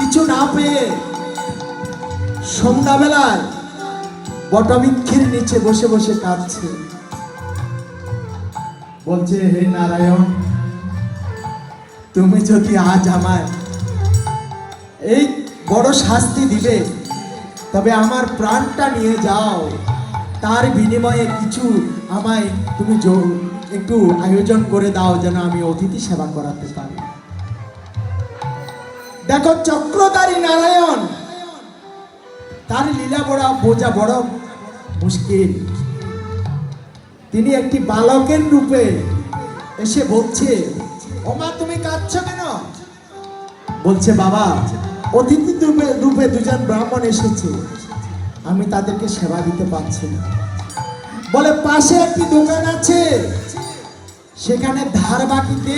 কিছু না পেয়ে সন্ধ্যাবেলায় বটবৃক্ষের নিচে বসে বসে কাঁদছে। বলছে, হে নারায়ণ, তুমি যদি আজ আমায় এই বড় শাস্তি দিবে, তবে আমার প্রাণটা নিয়ে যাও, তার বিনিময়ে কিছু আমায় তুমি একটু আয়োজন করে দাও, যেন আমি অতিথি সেবা করাতে পারি। দেখো, চক্রধারী নারায়ণ, তার লীলা বোঝা বড় মুশকিল। তিনি একটি বালকের রূপে এসে বলছে, ওমা তুমি কাঁদছো কেন? বলছে, বাবা, অতিথি রূপে দুজন ব্রাহ্মণ এসেছে, আমি তাদেরকে সেবা দিতে পারছি না। বলে, পাশে একটি দোকান আছে, সেখানে ধার বাকিতে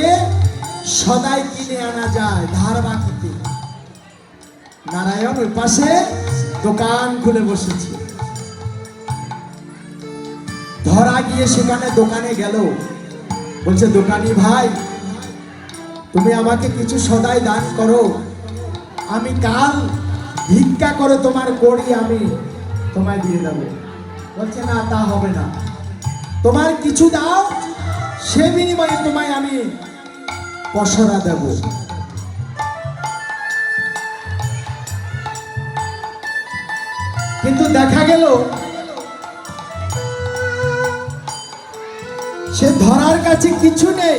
সদাই কিনে আনা যায়, ধার বাকিতে। নারায়ণ ওই পাশে দোকান খুলে বসেছে। ধরা গিয়ে সেখানে দোকানে গেল। বলছে, দোকানি ভাই, তুমি আমাকে কিছু সদাই দান করো, আমি কাল ভিক্ষা করে তোমার কড়ি আমি তোমায় দিয়ে দেবো। বলছে, না, তা হবে না, তোমার কিছু দাও, সে বিনিময়ে তোমায় আমি পসরা দেব। কিন্তু দেখা গেল সে ধরার কাছে কিছু নেই।